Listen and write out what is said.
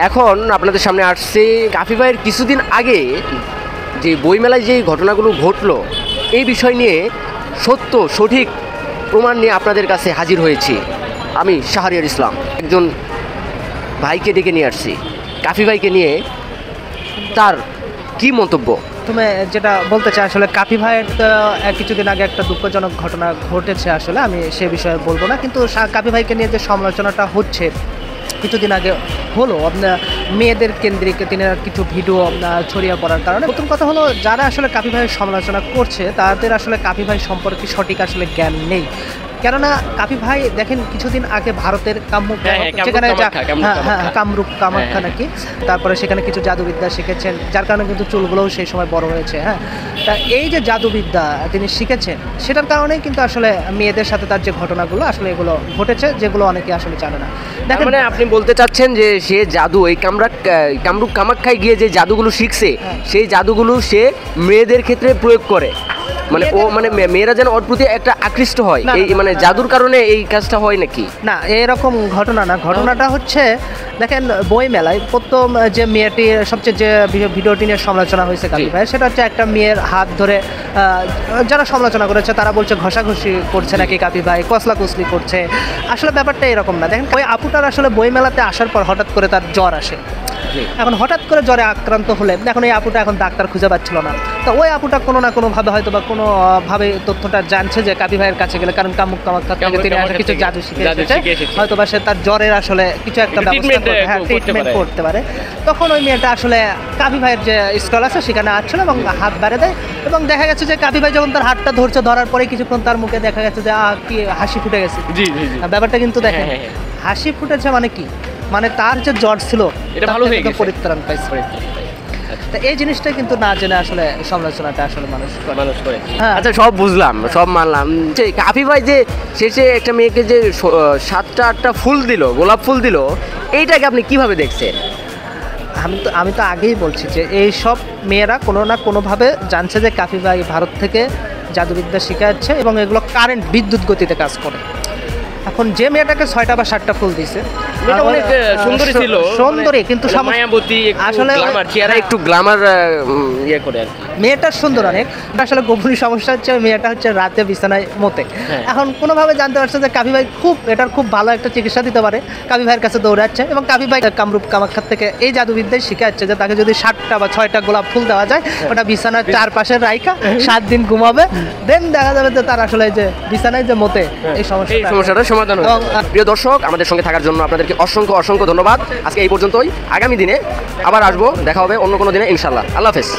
এখন আপনাদের সামনে আসছে কাফি ভাইয়ের কিছুদিন আগে যে বইমেলায় যে ঘটনাগুলো ঘটলো এই বিষয় নিয়ে সত্য সঠিক প্রমাণ নিয়ে আপনাদের কাছে হাজির হয়েছি। আমি শাহরিয়ার ইসলাম একজন ভাইকে ডেকে নিয়ে আসছি, কাফি ভাইকে নিয়ে তার কি মন্তব্য। তুমি যেটা বলতে চাই আসলে কাফি ভাইয়ের কিছুদিন আগে একটা দুঃখজনক ঘটনা ঘটেছে, আসলে আমি সে বিষয়ে বলবো না, কিন্তু কাফি ভাইকে নিয়ে যে সমালোচনাটা হচ্ছে কিছুদিন আগে হলো আপনার মেয়েদের কেন্দ্রিক তিনি কিছু ভিডিও ছড়িয়ে পড়ার কারণে, প্রথম কথা হলো যারা আসলে কাফি ভাইয়ের সমালোচনা করছে তাদের আসলে কাফি ভাই সম্পর্কে সঠিক আসলে জ্ঞান নেই। কেননা কাফি ভাই দেখেন কিছুদিন আগে ভারতের যেখানে কামরূপ কামাখ্যা নাকি, তারপরে সেখানে কিছু জাদুবিদ্যা শিখেছেন যার কারণে কিন্তু চুলগুলোও সেই সময় বড় হয়েছে। হ্যাঁ, তা এই যে জাদুবিদ্যা তিনি শিখেছেন সেটার কারণেই কিন্তু আসলে মেয়েদের সাথে তার যে ঘটনাগুলো আসলে এগুলো ঘটেছে, যেগুলো অনেকে আসলে জানে না। দেখেন মানে আপনি বলতে চাচ্ছেন যে সে জাদু এই কামরূপ কামাখ্যায় গিয়ে যে জাদুগুলো শিখছে সেই জাদুগুলো সে মেয়েদের ক্ষেত্রে প্রয়োগ করে, মানে ও মানে মেয়েরা যেন ওর প্রতি একটা আকৃষ্ট হয়, এই মানে জাদুর কারণে এই কাজটা হয় নাকি? না, এরকম ঘটনা না। ঘটনাটা হচ্ছে দেখেন বই মেলায় প্রথম যে মেয়েটি সবচেয়ে যে ভিডিওটি নিয়ে সমালোচনা হয়েছে কাফি ভাই, সেটা হচ্ছে একটা মেয়ের হাত ধরে যারা সমালোচনা করেছে তারা বলছে ঘষাঘষি করছে নাকি কাফি ভাই, কসলাকুসলি করছে। আসলে ব্যাপারটা এরকম না। দেখেন ওই আপুটার আসলে বই মেলাতে আসার পর হঠাৎ করে তার জ্বর আসে। এখন হঠাৎ করে জ্বরে আক্রান্ত হলে এখন এই আপুটা এখন ডাক্তার খুঁজে পাচ্ছিল না, তো ওই আপুটা কোনো না কোনোভাবে হয়তো বা কোনোভাবে তথ্যটা জানছে যে কাফি ভাইয়ের কাছে গেলে, কারণ কামরূপ কামাখ্যা থেকে তিনি কিছু জাদু শিখে এসেছে, হয়তো বা সে তার জ্বরের আসলে কিছু একটা ট্রিটমেন্ট করতে পারে। তখন ওই মেয়েটা আসলে কাফি ভাইয়ের যে স্টল আছে সেখানে আসছিল এবং হাত বাড়ে দেয়, এবং দেখা গেছে যে কাফি ভাই যখন তার হাতটা ধরছে, ধরার পরে কিছুক্ষণ তার মুখে দেখা গেছে যে কি হাসি ফুটে গেছে। ব্যাপারটা কিন্তু দেখেন হাসি ফুটেছে মানে কি, মানে তার যে জ্বর ছিল এটা ভালো হয়ে গেছে, পরিত্রাণ পাইছে। তা এই জিনিসটা কিন্তু না জেনে আসলে সমালোচনাটা আসলে মানুষ করে। আচ্ছা, সব বুঝলাম, সব মানলাম। কাফি ভাই যে শেষে একটা মেয়েকে যে 7টা ফুল দিল, গোলাপ ফুল দিল, এইটাকে আপনি কিভাবে দেখছেন? আমি তো আগেই বলছি যে এই সব মেয়েরা কোনো না কোনোভাবে জানছে যে কাফি ভাই ভারত থেকে জাদুবিদ্যা শিখাচ্ছে এবং এগুলো কারেন্ট বিদ্যুৎ গতিতে কাজ করে। এখন যে মেয়েটাকে 6টা বা 7টা ফুল দিছে অনেক সুন্দরী ছিল, সুন্দরী, কিন্তু মায়াবতী, আসলে একটু গ্ল্যামার ইয়ে করে আর কি। মেয়েটার সুন্দর অনেক, আসলে গোপনী সমস্যা হচ্ছে মেয়েটা হচ্ছে রাতে বিছানায় মতে। এখন কোনোভাবে জানতে পারছে যে কাফি ভাই এটার খুব ভালো একটা চিকিৎসা দিতে পারে, কাফি ভাইয়ের কাছে দৌড়াচ্ছে এবং কাফি ভাই কামরূপ কামাখ্যার থেকে এই জাদুবিদ্যায় শিখাচ্ছে যে তাকে যদি 7টা বা 6টা গোলাপ ফুল দেওয়া যায়, ওটা বিছানার চারপাশে রাইখা 7 দিন ঘুমাবে, দেন দেখা যাবে যে তার আসলে যে বিছানায় যে মতে এই সমস্যাটা সমাধান হবে। প্রিয় দর্শক, আমাদের সঙ্গে থাকার জন্য আপনাদেরকে অসংখ্য অসংখ্য ধন্যবাদ। আজকে এই পর্যন্তই, আগামী দিনে আবার আসবো, দেখা হবে অন্য কোনো দিনে ইনশাআল্লাহ। আল্লাহ হাফেজ।